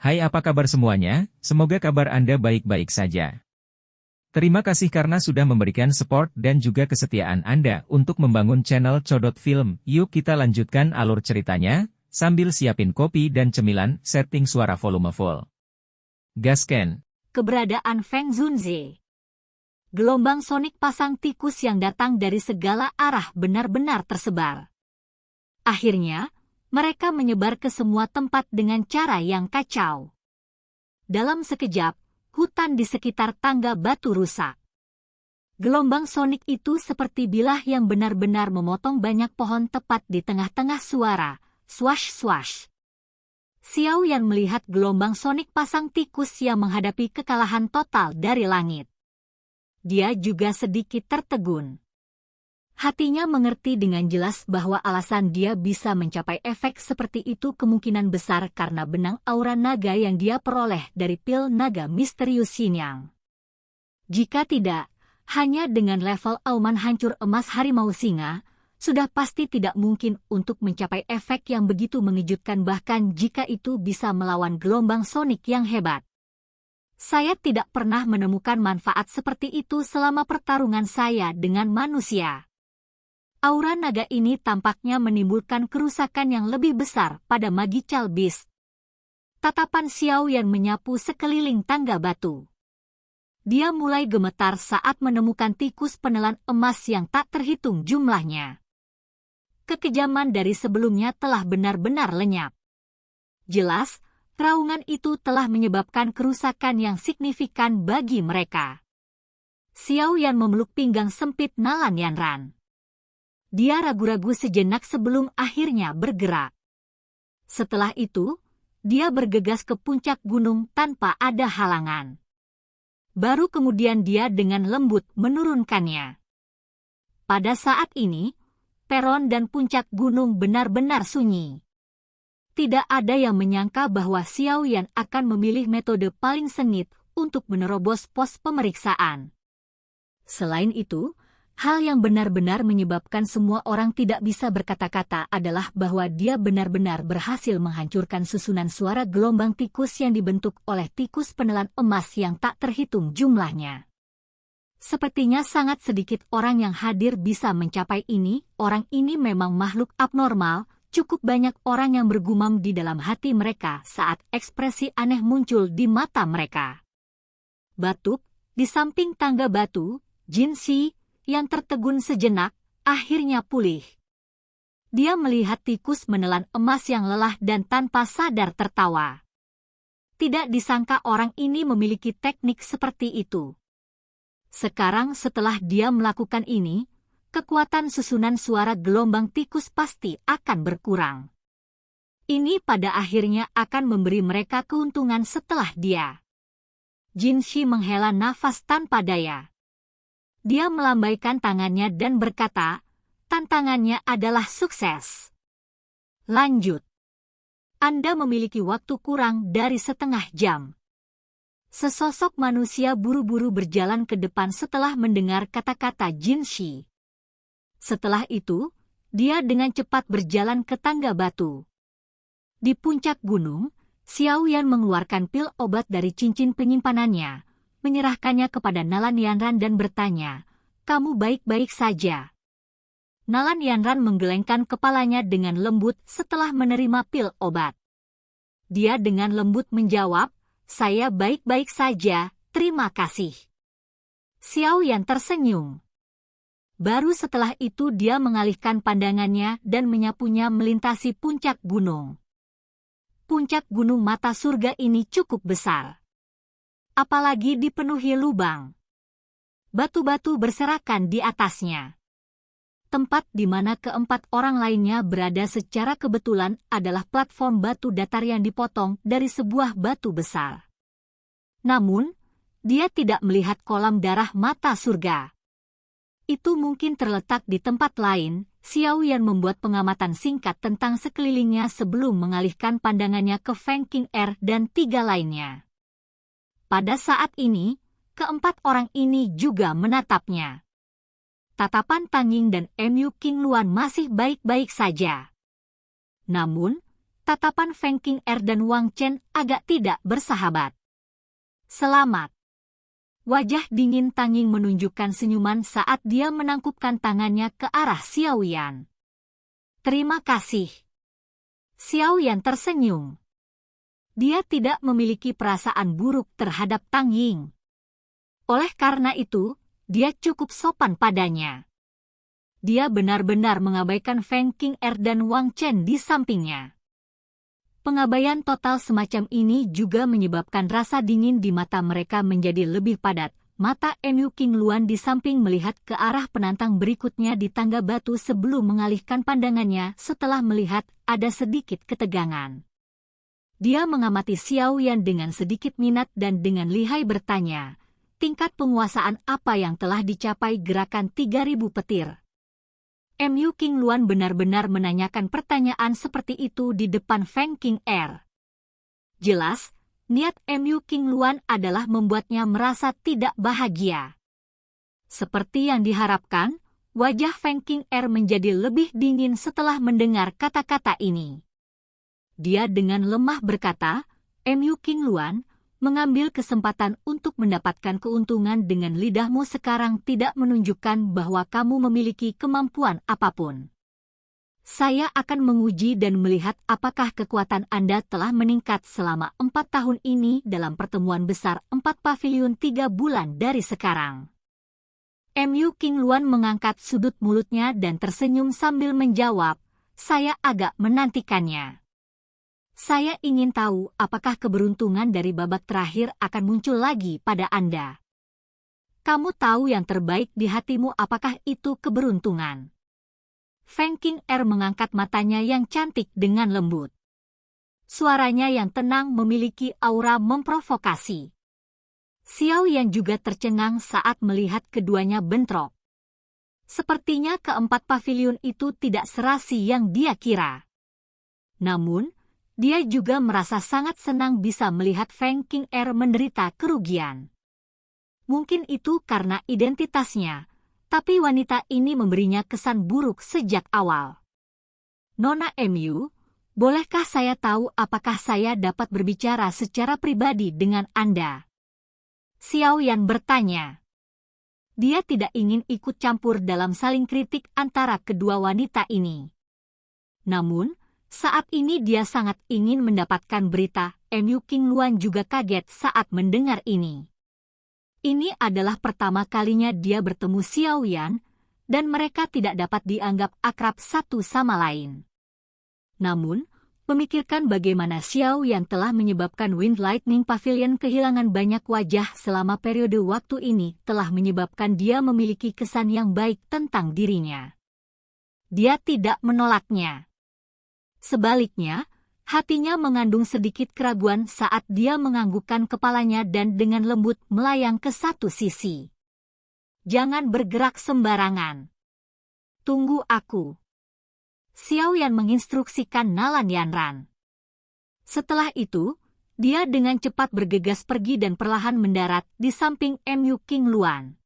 Hai, apa kabar semuanya? Semoga kabar Anda baik-baik saja. Terima kasih karena sudah memberikan support dan juga kesetiaan Anda untuk membangun channel Codot Film. Yuk kita lanjutkan alur ceritanya, sambil siapin kopi dan cemilan, setting suara volume full. Gasken. Keberadaan Feng Zunze. Gelombang sonik pasang tikus yang datang dari segala arah benar-benar tersebar. Akhirnya, mereka menyebar ke semua tempat dengan cara yang kacau. Dalam sekejap, hutan di sekitar tangga batu rusak. Gelombang sonik itu seperti bilah yang benar-benar memotong banyak pohon tepat di tengah-tengah suara, swash-swash. Xiao Yan melihat gelombang sonik pasang tikus yang menghadapi kekalahan total dari langit. Dia juga sedikit tertegun. Hatinya mengerti dengan jelas bahwa alasan dia bisa mencapai efek seperti itu kemungkinan besar karena benang aura naga yang dia peroleh dari pil naga misterius Xinyang. Jika tidak, hanya dengan level auman hancur emas harimau singa, sudah pasti tidak mungkin untuk mencapai efek yang begitu mengejutkan bahkan jika itu bisa melawan gelombang sonik yang hebat. Saya tidak pernah menemukan manfaat seperti itu selama pertarungan saya dengan manusia. Aura naga ini tampaknya menimbulkan kerusakan yang lebih besar pada Magical Beast. Tatapan Xiao Yan menyapu sekeliling tangga batu. Dia mulai gemetar saat menemukan tikus penelan emas yang tak terhitung jumlahnya. Kekejaman dari sebelumnya telah benar-benar lenyap. Jelas, raungan itu telah menyebabkan kerusakan yang signifikan bagi mereka. Xiao Yan memeluk pinggang sempit Nalan Yanran. Dia ragu-ragu sejenak sebelum akhirnya bergerak. Setelah itu, dia bergegas ke puncak gunung tanpa ada halangan. Baru kemudian dia dengan lembut menurunkannya. Pada saat ini, peron dan puncak gunung benar-benar sunyi. Tidak ada yang menyangka bahwa Xiao Yan akan memilih metode paling sengit untuk menerobos pos pemeriksaan. Selain itu, hal yang benar-benar menyebabkan semua orang tidak bisa berkata-kata adalah bahwa dia benar-benar berhasil menghancurkan susunan suara gelombang tikus yang dibentuk oleh tikus penelan emas yang tak terhitung jumlahnya. Sepertinya sangat sedikit orang yang hadir bisa mencapai ini, orang ini memang makhluk abnormal, cukup banyak orang yang bergumam di dalam hati mereka saat ekspresi aneh muncul di mata mereka. Batuk, di samping tangga batu, Jin Shi, yang tertegun sejenak, akhirnya pulih. Dia melihat tikus menelan emas yang lelah dan tanpa sadar tertawa. Tidak disangka orang ini memiliki teknik seperti itu. Sekarang setelah dia melakukan ini, kekuatan susunan suara gelombang tikus pasti akan berkurang. Ini pada akhirnya akan memberi mereka keuntungan setelah dia. Jin Shi menghela nafas tanpa daya. Dia melambaikan tangannya dan berkata, tantangannya adalah sukses. Lanjut. Anda memiliki waktu kurang dari setengah jam. Sesosok manusia buru-buru berjalan ke depan setelah mendengar kata-kata Jin Shi. Setelah itu, dia dengan cepat berjalan ke tangga batu. Di puncak gunung, Xiao Yan mengeluarkan pil obat dari cincin penyimpanannya, menyerahkannya kepada Nalan Yanran dan bertanya, "Kamu baik-baik saja?" Nalan Yanran menggelengkan kepalanya dengan lembut setelah menerima pil obat. Dia dengan lembut menjawab, "Saya baik-baik saja, terima kasih." Xiao Yan tersenyum. Baru setelah itu dia mengalihkan pandangannya dan menyapunya melintasi puncak gunung. Puncak gunung mata surga ini cukup besar. Apalagi dipenuhi lubang. Batu-batu berserakan di atasnya. Tempat di mana keempat orang lainnya berada secara kebetulan adalah platform batu datar yang dipotong dari sebuah batu besar. Namun, dia tidak melihat kolam darah mata surga. Itu mungkin terletak di tempat lain. Xiao Yan membuat pengamatan singkat tentang sekelilingnya sebelum mengalihkan pandangannya ke Feng Qing'er dan tiga lainnya. Pada saat ini, keempat orang ini juga menatapnya. Tatapan Tang Ying dan Mu Qingluan masih baik-baik saja. Namun, Tatapan Feng Qing'er dan Wang Chen agak tidak bersahabat. Selamat. Wajah dingin Tanging menunjukkan senyuman saat dia menangkupkan tangannya ke arah Xiao Yan. Terima kasih. Xiao Yan tersenyum. Dia tidak memiliki perasaan buruk terhadap Tang Ying. Oleh karena itu, dia cukup sopan padanya. Dia benar-benar mengabaikan Feng Qing'er dan Wang Chen di sampingnya. Pengabaian total semacam ini juga menyebabkan rasa dingin di mata mereka menjadi lebih padat. Mata Mu Qingluan di samping melihat ke arah penantang berikutnya di tangga batu sebelum mengalihkan pandangannya setelah melihat ada sedikit ketegangan. Dia mengamati Xiao Yan dengan sedikit minat dan dengan lihai bertanya, tingkat penguasaan apa yang telah dicapai gerakan 3000 petir? Mu Qingluan benar-benar menanyakan pertanyaan seperti itu di depan Feng Qing'er. Jelas, niat Mu Qingluan adalah membuatnya merasa tidak bahagia. Seperti yang diharapkan, wajah Feng Qing'er menjadi lebih dingin setelah mendengar kata-kata ini. Dia dengan lemah berkata, Mu Qingluan, mengambil kesempatan untuk mendapatkan keuntungan dengan lidahmu sekarang tidak menunjukkan bahwa kamu memiliki kemampuan apapun. Saya akan menguji dan melihat apakah kekuatan Anda telah meningkat selama 4 tahun ini dalam pertemuan besar 4 pavilion 3 bulan dari sekarang. Mu Qingluan mengangkat sudut mulutnya dan tersenyum sambil menjawab, saya agak menantikannya. Saya ingin tahu apakah keberuntungan dari babak terakhir akan muncul lagi pada Anda. Kamu tahu yang terbaik di hatimu, apakah itu keberuntungan? Feng Qing'er mengangkat matanya yang cantik dengan lembut. Suaranya yang tenang memiliki aura memprovokasi. Xiao Yan juga tercengang saat melihat keduanya bentrok. Sepertinya keempat pavilion itu tidak serasi yang dia kira. Namun, dia juga merasa sangat senang bisa melihat Feng Qing'er menderita kerugian. Mungkin itu karena identitasnya, tapi wanita ini memberinya kesan buruk sejak awal. Nona Mu, bolehkah saya tahu apakah saya dapat berbicara secara pribadi dengan Anda? Xiao Yan bertanya. Dia tidak ingin ikut campur dalam saling kritik antara kedua wanita ini. Namun, saat ini dia sangat ingin mendapatkan berita. Mu Qingluan juga kaget saat mendengar ini. Ini adalah pertama kalinya dia bertemu Xiao Yan, dan mereka tidak dapat dianggap akrab satu sama lain. Namun, memikirkan bagaimana Xiao Yan telah menyebabkan Wind Lightning Pavilion kehilangan banyak wajah selama periode waktu ini telah menyebabkan dia memiliki kesan yang baik tentang dirinya. Dia tidak menolaknya. Sebaliknya, hatinya mengandung sedikit keraguan saat dia menganggukkan kepalanya dan dengan lembut melayang ke satu sisi. Jangan bergerak sembarangan. Tunggu aku. Xiao Yan menginstruksikan Nalan Yanran. Setelah itu, dia dengan cepat bergegas pergi dan perlahan mendarat di samping Mu Qingluan.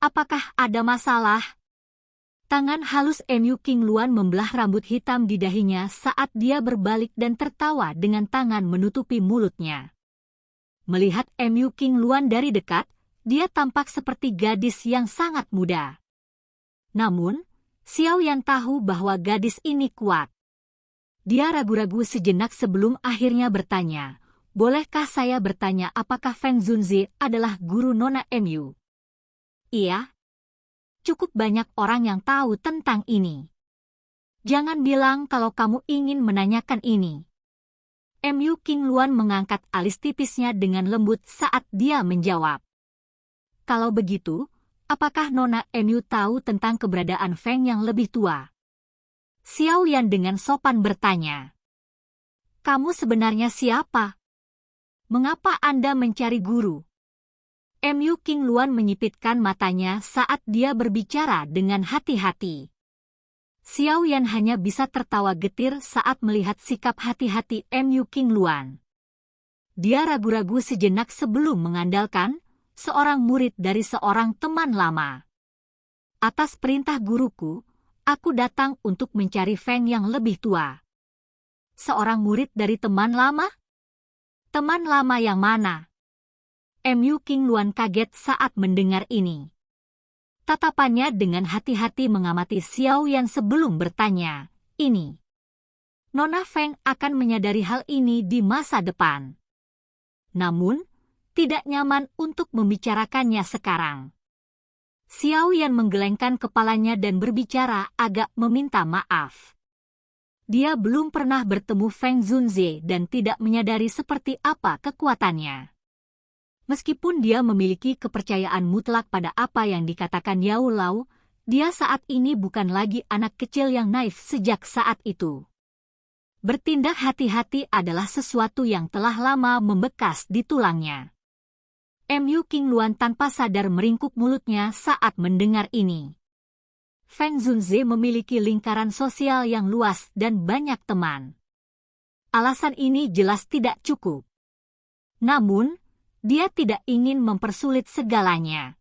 Apakah ada masalah? Tangan halus Mu Qingluan membelah rambut hitam di dahinya saat dia berbalik dan tertawa dengan tangan menutupi mulutnya. Melihat Mu Qingluan dari dekat, dia tampak seperti gadis yang sangat muda. Namun, Xiao Yan tahu bahwa gadis ini kuat. Dia ragu-ragu sejenak sebelum akhirnya bertanya, bolehkah saya bertanya apakah Feng Zunzi adalah guru Nona Mu? Iya. Cukup banyak orang yang tahu tentang ini. Jangan bilang kalau kamu ingin menanyakan ini. Mu Qingluan mengangkat alis tipisnya dengan lembut saat dia menjawab. Kalau begitu, apakah Nona Mu tahu tentang keberadaan Feng yang lebih tua? Xiao Yan dengan sopan bertanya. Kamu sebenarnya siapa? Mengapa Anda mencari guru? Mu Qingluan menyipitkan matanya saat dia berbicara dengan hati-hati. Xiao Yan hanya bisa tertawa getir saat melihat sikap hati-hati Mu Qingluan. Dia ragu-ragu sejenak sebelum mengandalkan seorang murid dari seorang teman lama. Atas perintah guruku, aku datang untuk mencari Feng yang lebih tua. seorang murid dari teman lama? Teman lama yang mana? Mu King Luan kaget saat mendengar ini. Tatapannya dengan hati-hati mengamati Xiao Yan sebelum bertanya, ini. Nona Feng akan menyadari hal ini di masa depan. Namun, tidak nyaman untuk membicarakannya sekarang. Xiao Yan menggelengkan kepalanya dan berbicara agak meminta maaf. Dia belum pernah bertemu Feng Zunze dan tidak menyadari seperti apa kekuatannya. Meskipun dia memiliki kepercayaan mutlak pada apa yang dikatakan Yao Lao, dia saat ini bukan lagi anak kecil yang naif sejak saat itu. Bertindak hati-hati adalah sesuatu yang telah lama membekas di tulangnya. Mu King Luan tanpa sadar meringkuk mulutnya saat mendengar ini. Feng Zunze memiliki lingkaran sosial yang luas dan banyak teman. Alasan ini jelas tidak cukup. Namun, dia tidak ingin mempersulit segalanya.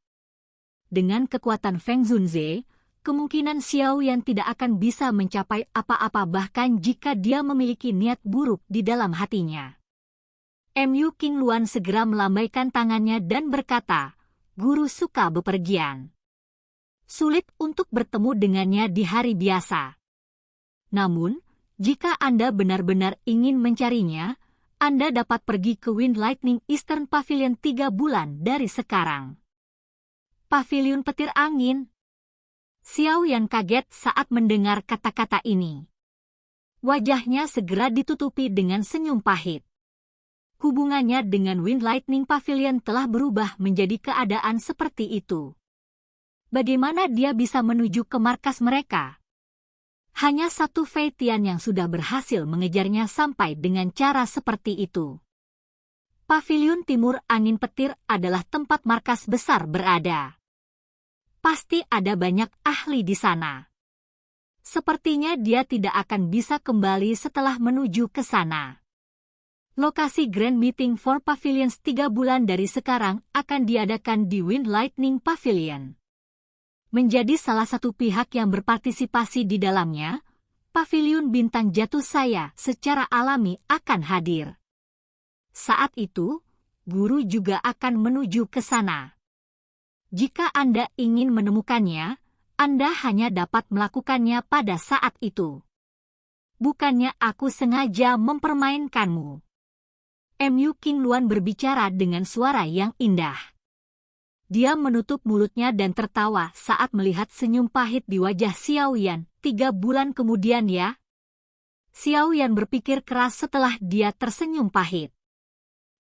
Dengan kekuatan Feng Zunze, kemungkinan Xiao Yan tidak akan bisa mencapai apa-apa bahkan jika dia memiliki niat buruk di dalam hatinya. Mu King Luan segera melambaikan tangannya dan berkata, "Guru suka bepergian. Sulit untuk bertemu dengannya di hari biasa. Namun, jika Anda benar-benar ingin mencarinya, Anda dapat pergi ke Wind Lightning Eastern Pavilion 3 bulan dari sekarang." Pavilion petir angin? Xiao Yan kaget saat mendengar kata-kata ini. Wajahnya segera ditutupi dengan senyum pahit. Hubungannya dengan Wind Lightning Pavilion telah berubah menjadi keadaan seperti itu. Bagaimana dia bisa menuju ke markas mereka? Hanya satu Fei Tian yang sudah berhasil mengejarnya sampai dengan cara seperti itu. Pavilion Timur Angin Petir adalah tempat markas besar berada. Pasti ada banyak ahli di sana. Sepertinya dia tidak akan bisa kembali setelah menuju ke sana. Lokasi Grand Meeting for Pavilions 3 bulan dari sekarang akan diadakan di Wind Lightning Pavilion. Menjadi salah satu pihak yang berpartisipasi di dalamnya, Pavilion Bintang Jatuh saya secara alami akan hadir. Saat itu, guru juga akan menuju ke sana. Jika Anda ingin menemukannya, Anda hanya dapat melakukannya pada saat itu. Bukannya aku sengaja mempermainkanmu. Mu King Luan berbicara dengan suara yang indah. Dia menutup mulutnya dan tertawa saat melihat senyum pahit di wajah Xiao Yan. 3 bulan kemudian ya? Xiao Yan berpikir keras setelah dia tersenyum pahit.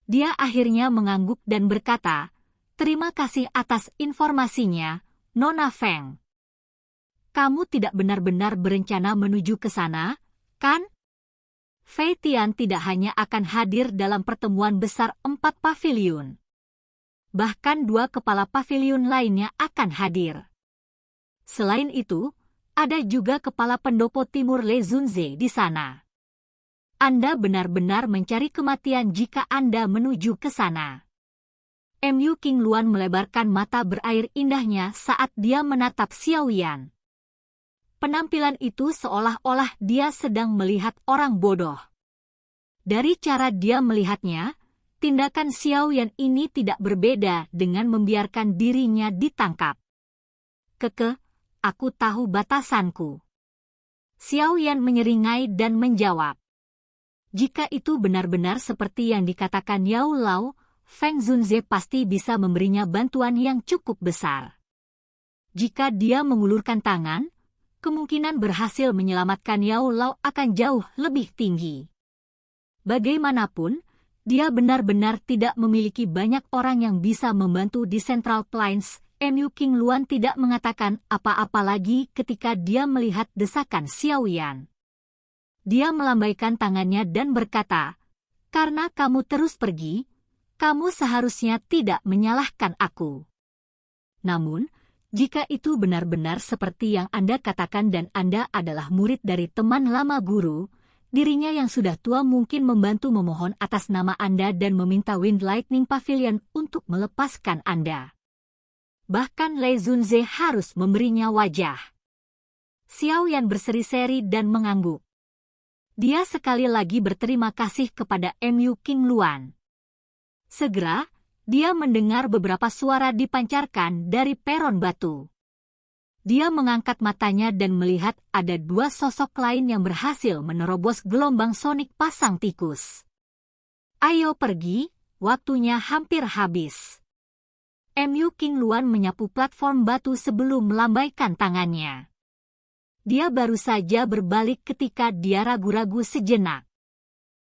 Dia akhirnya mengangguk dan berkata, "Terima kasih atas informasinya, Nona Feng. Kamu tidak benar-benar berencana menuju ke sana, kan?" Fei Tian tidak hanya akan hadir dalam pertemuan besar 4 pavilion. Bahkan 2 kepala pavilion lainnya akan hadir. Selain itu, ada juga kepala pendopo timur Le Zunze di sana. Anda benar-benar mencari kematian jika Anda menuju ke sana. Mu King Luan melebarkan mata berair indahnya saat dia menatap Xiao Yan. Penampilan itu seolah-olah dia sedang melihat orang bodoh. Dari cara dia melihatnya, tindakan Xiao Yan ini tidak berbeda dengan membiarkan dirinya ditangkap. "Keke, aku tahu batasanku." Xiao Yan menyeringai dan menjawab. Jika itu benar-benar seperti yang dikatakan Yao Lao, Feng Zunze pasti bisa memberinya bantuan yang cukup besar. Jika dia mengulurkan tangan, kemungkinan berhasil menyelamatkan Yao Lao akan jauh lebih tinggi. Bagaimanapun, dia benar-benar tidak memiliki banyak orang yang bisa membantu di Central Plains. Mu King Luan tidak mengatakan apa-apa lagi ketika dia melihat desakan Xiao Yan. Dia melambaikan tangannya dan berkata, "Karena kamu terus pergi, kamu seharusnya tidak menyalahkan aku. Namun, jika itu benar-benar seperti yang Anda katakan dan Anda adalah murid dari teman lama guru, dirinya yang sudah tua mungkin membantu memohon atas nama Anda dan meminta Wind Lightning Pavilion untuk melepaskan Anda. Bahkan Le Zunze harus memberinya wajah." Xiao Yan berseri-seri dan mengangguk. Dia sekali lagi berterima kasih kepada Mu King Luan. Segera, dia mendengar beberapa suara dipancarkan dari peron batu. Dia mengangkat matanya dan melihat ada dua sosok lain yang berhasil menerobos gelombang sonik pasang tikus. Ayo pergi, waktunya hampir habis. Mu King Luan menyapu platform batu sebelum melambaikan tangannya. Dia baru saja berbalik ketika dia ragu-ragu sejenak.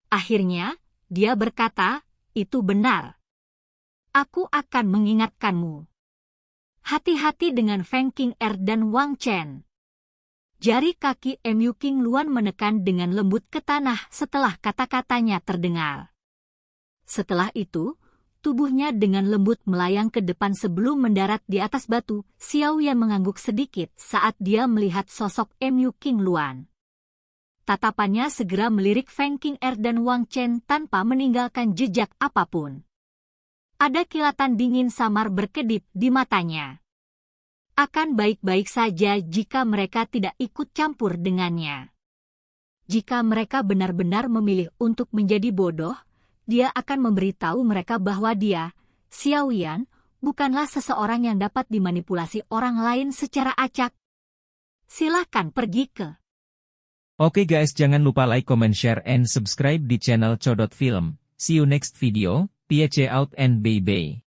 Akhirnya, dia berkata, "Itu benar. Aku akan mengingatkanmu. Hati-hati dengan Feng King Er dan Wang Chen." Jari kaki Mu King Luan menekan dengan lembut ke tanah setelah kata-katanya terdengar. Setelah itu, tubuhnya dengan lembut melayang ke depan sebelum mendarat di atas batu. Xiao Yan mengangguk sedikit saat dia melihat sosok Mu King Luan. Tatapannya segera melirik Feng King Er dan Wang Chen tanpa meninggalkan jejak apapun. Ada kilatan dingin samar berkedip di matanya. Akan baik-baik saja jika mereka tidak ikut campur dengannya. Jika mereka benar-benar memilih untuk menjadi bodoh, dia akan memberitahu mereka bahwa dia, Xiao Yan, bukanlah seseorang yang dapat dimanipulasi orang lain secara acak. Silahkan pergi ke. Oke guys, jangan lupa like, comment, share, and subscribe di channel Codot Film. See you next video, peace out and bye-bye.